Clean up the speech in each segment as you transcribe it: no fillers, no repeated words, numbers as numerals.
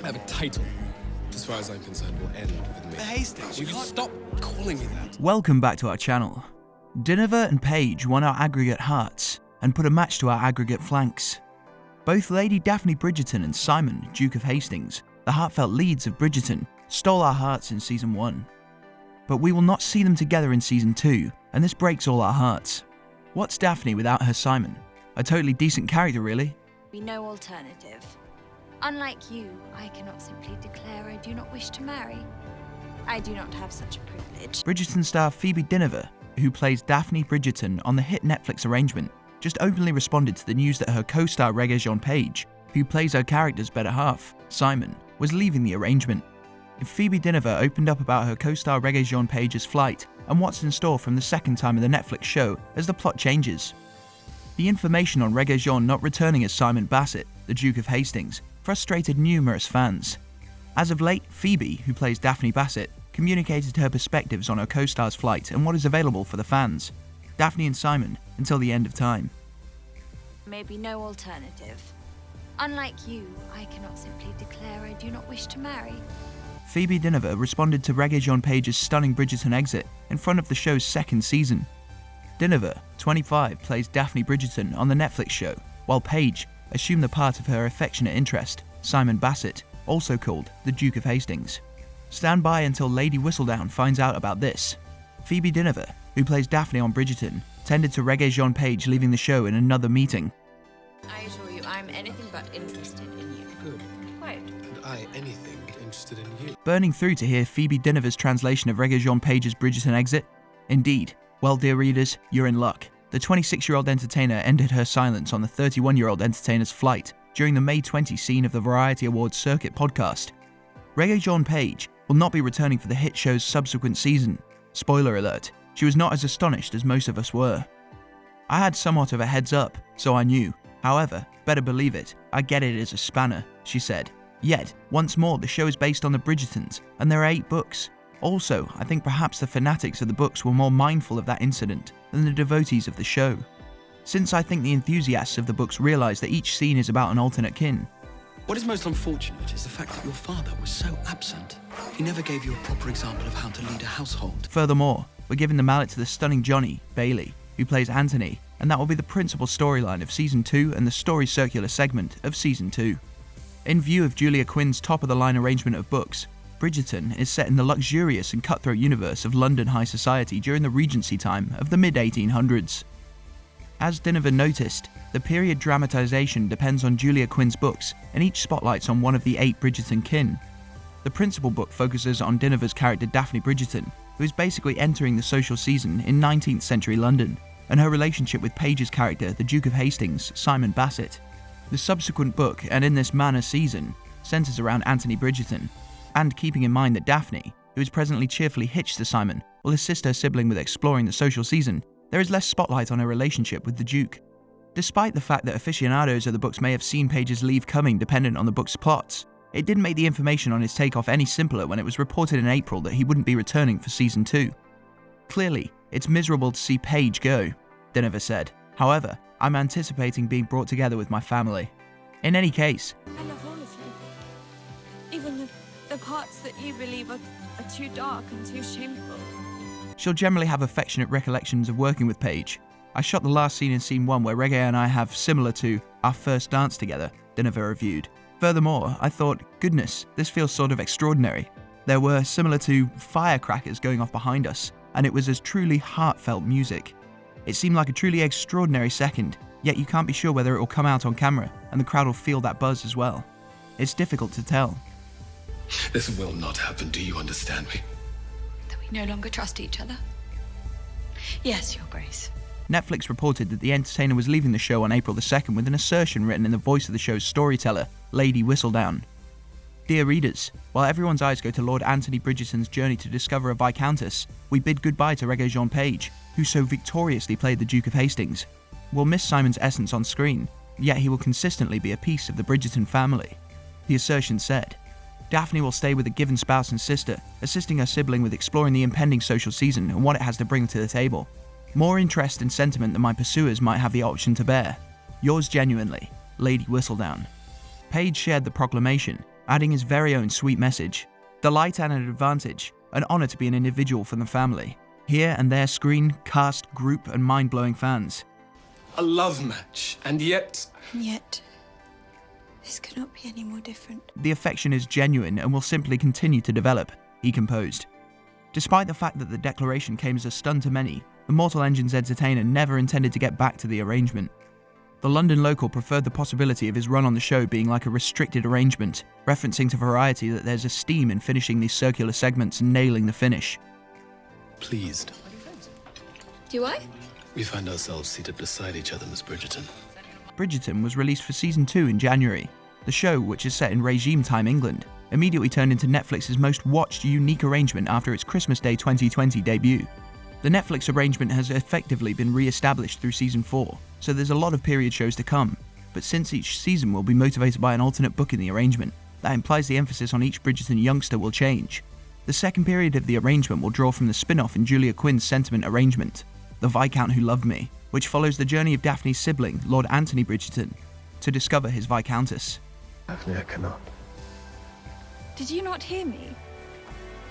have a title. As far as I'm concerned, will end with me. The Hastings, Will you stop calling me that? Welcome back to our channel. Dynevor and Paige won our aggregate hearts and put a match to our aggregate flanks. Both Lady Daphne Bridgerton and Simon, Duke of Hastings, the heartfelt leads of Bridgerton, stole our hearts in Season 1. But we will not see them together in Season 2, and this breaks all our hearts. What's Daphne without her Simon? A totally decent character, really. Be no alternative. Unlike you, I cannot simply declare I do not wish to marry. I do not have such a privilege. Bridgerton star Phoebe Dynevor, who plays Daphne Bridgerton on the hit Netflix arrangement, just openly responded to the news that her co-star Regé-Jean Page, who plays her character's better half, Simon, was leaving the arrangement. Phoebe Dynevor opened up about her co-star Regé-Jean Page's flight and what's in store from the second time of the Netflix show as the plot changes. The information on Regé-Jean not returning as Simon Basset, the Duke of Hastings, frustrated numerous fans. As of late, Phoebe, who plays Daphne Basset, communicated her perspectives on her co-star's flight and what is available for the fans, Daphne and Simon, until the end of time. May be no alternative. Unlike you, I cannot simply declare I do not wish to marry. Phoebe Dynevor responded to Regé-Jean Page's stunning Bridgerton exit in front of the show's second season. Dynevor, 25, plays Daphne Bridgerton on the Netflix show, while Page assumed the part of her affectionate interest, Simon Basset, also called the Duke of Hastings. Stand by until Lady Whistledown finds out about this. Phoebe Dynevor, who plays Daphne on Bridgerton, tended to Regé-Jean Page leaving the show in another meeting. I assure you, I'm anything but interested in you. Good. Quite. And I, anything but interested in you. Burning through to hear Phoebe Dynevor's translation of Regé-Jean Page's Bridgerton exit? Indeed. Well, dear readers, you're in luck. The 26-year-old entertainer ended her silence on the 31-year-old entertainer's flight during the May 20 scene of the Variety Awards Circuit podcast. Regé-Jean Page will not be returning for the hit show's subsequent season. Spoiler alert, she was not as astonished as most of us were. I had somewhat of a heads up, so I knew. However, better believe it, I get it as a spanner, she said. Yet, once more, the show is based on the Bridgertons, and there are 8 books. Also, I think perhaps the fanatics of the books were more mindful of that incident than the devotees of the show. Since I think the enthusiasts of the books realise that each scene is about an alternate kin. What is most unfortunate is the fact that your father was so absent. He never gave you a proper example of how to lead a household. Furthermore, we're giving the mallet to the stunning Johnny, Bailey, who plays Anthony, and that will be the principal storyline of Season 2 and the story circular segment of Season 2. In view of Julia Quinn's top-of-the-line arrangement of books, Bridgerton is set in the luxurious and cutthroat universe of London high society during the Regency time of the mid-1800s. As Dynevor noticed, the period dramatisation depends on Julia Quinn's books, and each spotlights on one of the 8 Bridgerton kin. The principal book focuses on Dynevor's character Daphne Bridgerton, who is basically entering the social season in 19th century London, and her relationship with Page's character, the Duke of Hastings, Simon Basset. The subsequent book, and in this manner season, centres around Anthony Bridgerton, and keeping in mind that Daphne, who is presently cheerfully hitched to Simon, will assist her sibling with exploring the social season, there is less spotlight on her relationship with the Duke. Despite the fact that aficionados of the books may have seen Page's leave coming dependent on the book's plots, it didn't make the information on his takeoff any simpler when it was reported in April that he wouldn't be returning for Season 2. Clearly, it's miserable to see Page go, Dynevor said. However, I'm anticipating being brought together with my family. In any case, I love all of you. Even the parts that you believe are too dark and too shameful. she'll generally have affectionate recollections of working with Paige. I shot the last scene in Scene 1 where Regé and I have similar to our first dance together, Dynevor reviewed. Furthermore, I thought, goodness, this feels sort of extraordinary. There were similar to firecrackers going off behind us, and it was as truly heartfelt music. It seemed like a truly extraordinary second, yet you can't be sure whether it will come out on camera, and the crowd will feel that buzz as well. It's difficult to tell. This will not happen, do you understand me? That we no longer trust each other? Yes, Your Grace. Netflix reported that the entertainer was leaving the show on April the 2nd with an assertion written in the voice of the show's storyteller, Lady Whistledown. Dear readers, while everyone's eyes go to Lord Anthony Bridgerton's journey to discover a Viscountess, we bid goodbye to Regé-Jean Page, who so victoriously played the Duke of Hastings. We'll miss Simon's essence on screen, yet he will consistently be a piece of the Bridgerton family. The assertion said, Daphne will stay with a given spouse and sister, assisting her sibling with exploring the impending social season and what it has to bring to the table. More interest and sentiment than my pursuers might have the option to bear. Yours genuinely, Lady Whistledown. Page shared the proclamation, adding his very own sweet message. Delight and an advantage, an honour to be an individual from the family. Here and there screen, cast, group and mind-blowing fans. A love match, and yet... And yet, this could not be any more different. The affection is genuine and will simply continue to develop, he composed. Despite the fact that the declaration came as a stun to many, the Mortal Engines entertainer never intended to get back to the arrangement. The London local preferred the possibility of his run on the show being like a restricted arrangement, referencing to Variety that there's a steam in finishing these circular segments and nailing the finish. Pleased. Do I? We find ourselves seated beside each other, Miss Bridgerton. Bridgerton was released for season 2 in January. The show, which is set in regime time England, immediately turned into Netflix's most watched unique arrangement after its Christmas Day 2020 debut. The Netflix arrangement has effectively been re-established through season 4, so there's a lot of period shows to come, but since each season will be motivated by an alternate book in the arrangement, that implies the emphasis on each Bridgerton youngster will change. The second period of the arrangement will draw from the spin-off in Julia Quinn's sentiment arrangement, The Viscount Who Loved Me, which follows the journey of Daphne's sibling, Lord Anthony Bridgerton, to discover his Viscountess. Daphne, I cannot. Did you not hear me?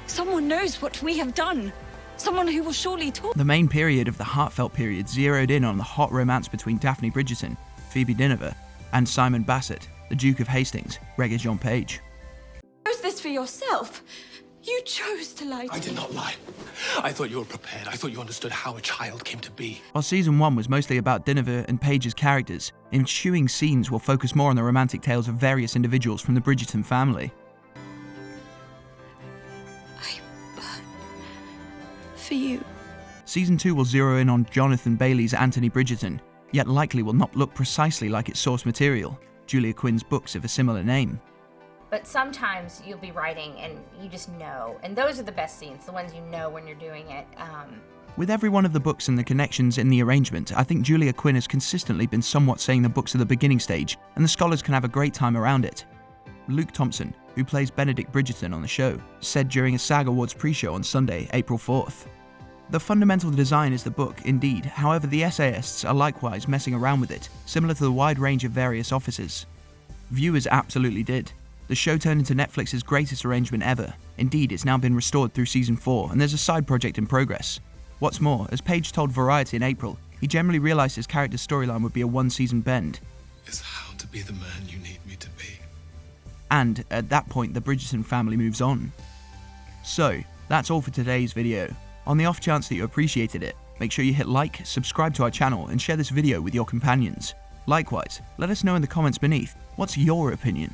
Someone knows what we have done. Someone who will surely talk. The main period of the heartfelt period zeroed in on the hot romance between Daphne Bridgerton, Phoebe Dynevor, and Simon Bassett, the Duke of Hastings, Regé-Jean Page. You chose this for yourself. You chose to lie to I did not lie. I thought you were prepared. I thought you understood how a child came to be. While season 1 was mostly about Dynevor and Page's characters, ensuing scenes will focus more on the romantic tales of various individuals from the Bridgerton family. I burn for you. Season 2 will zero in on Jonathan Bailey's Anthony Bridgerton, yet likely will not look precisely like its source material, Julia Quinn's books of a similar name. But sometimes you'll be writing and you just know. And those are the best scenes, the ones you know when you're doing it. With every one of the books and the connections in the arrangement, I think Julia Quinn has consistently been somewhat saying the books are the beginning stage, and the scholars can have a great time around it. Luke Thompson, who plays Benedict Bridgerton on the show, said during a SAG Awards pre-show on Sunday, April 4th. The fundamental design is the book, indeed, however the essayists are likewise messing around with it, similar to the wide range of various offices. Viewers absolutely did. The show turned into Netflix's greatest arrangement ever. Indeed, it's now been restored through season 4, and there's a side project in progress. What's more, as Page told Variety in April, he generally realised his character's storyline would be a one-season bend. Is how to be the man you need me to be. And, at that point, the Bridgerton family moves on. So, that's all for today's video. On the off chance that you appreciated it, make sure you hit like, subscribe to our channel, and share this video with your companions. Likewise, let us know in the comments beneath, what's your opinion?